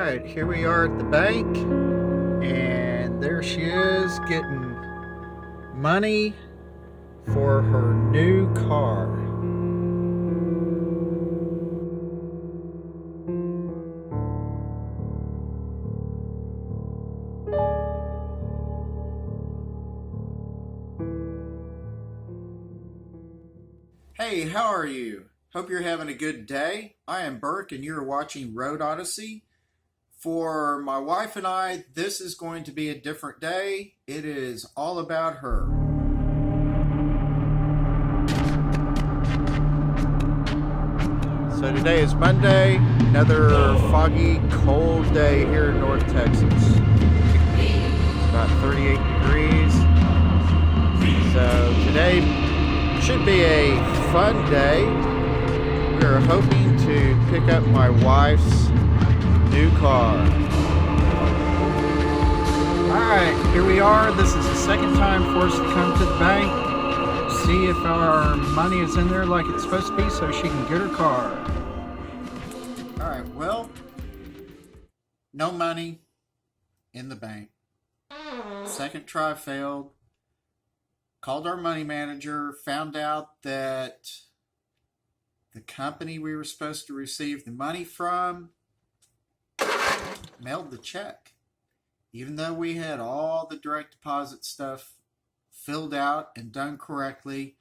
Alright, here we are at the bank, and there she is getting money for her new car. Hey, how are you? Hope you're having a good day. I am Burke and you're watching Road Odyssey. For my wife and I, this is going to be a different day. It is all about her. So today is Monday, another foggy, cold day here in North Texas. It's about 38 degrees. So today should be a fun day. We are hoping to pick up my wife's new car. Alright, here we are. This is the second time for us to come to the bank, see if our money is in there like it's supposed to be so she can get her car. Alright, well, no money in the bank. Second try failed. Called our money manager, found out that the company we were supposed to receive the money from mailed the check. Even though we had all the direct deposit stuff filled out and done correctly,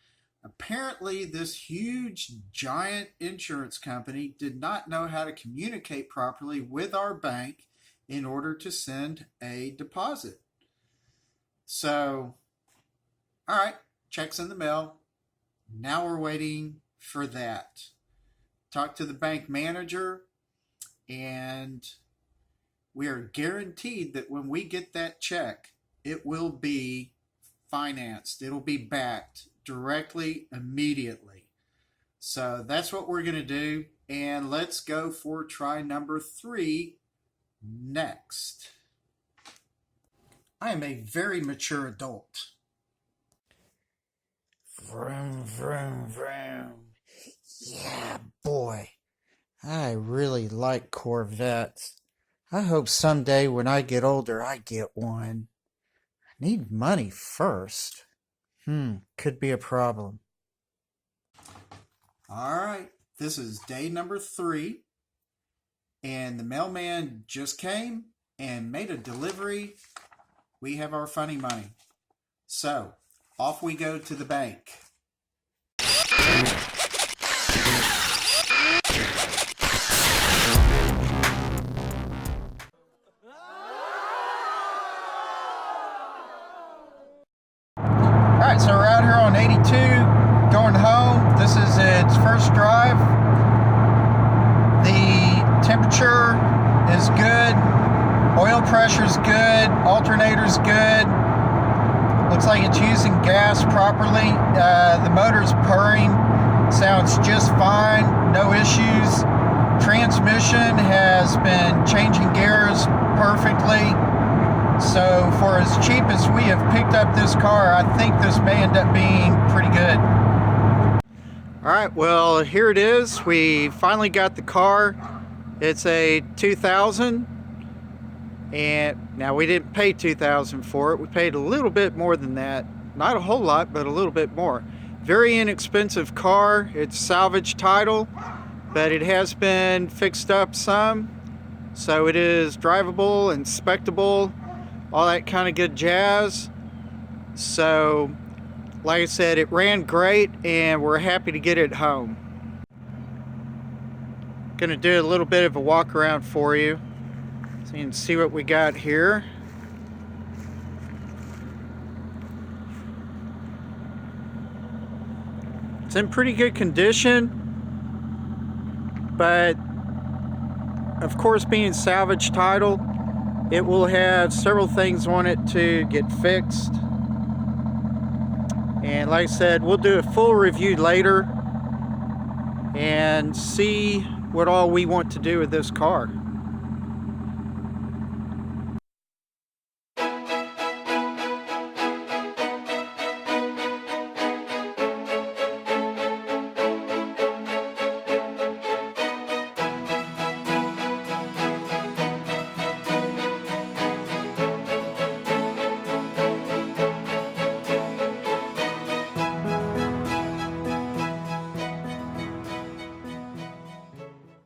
apparently this huge giant insurance company did not know how to communicate properly with our bank in order to send a deposit. So, all right, check's in the mail. Now we're waiting for that. Talked to the bank manager, and we are guaranteed that when we get that check, it will be financed. It'll be backed directly, immediately. So that's what we're going to do. And let's go for try number 3 next. I am a very mature adult. Vroom, vroom, vroom. Yeah, boy. I really like Corvettes. I hope someday when I get older, I get one. I need money first. Could be a problem. Alright, this is day number 3. And the mailman just came and made a delivery. We have our funny money. So, off we go to the bank. Alright, so we're out here on 82, going home. This is its first drive. The temperature is good. Oil pressure is good. Alternator's good. Looks like it's using gas properly. The motor's purring. Sounds just fine. No issues. Transmission has been changing gears perfectly. So for as cheap as we have picked up this car, I think this may end up being pretty good. Alright, well here it is. We finally got the car. It's a 2000. And now we didn't pay $2,000 for it. We paid a little bit more than that. Not a whole lot, but a little bit more. Very inexpensive car. It's salvage title, but it has been fixed up some. So it is drivable, inspectable, all that kind of good jazz. So, like I said, it ran great and we're happy to get it home. Gonna do a little bit of a walk around for you. So you can see what we got here. It's in pretty good condition, but of course being salvage title, it will have several things on it to get fixed. And like I said, we'll do a full review later and see what all we want to do with this car.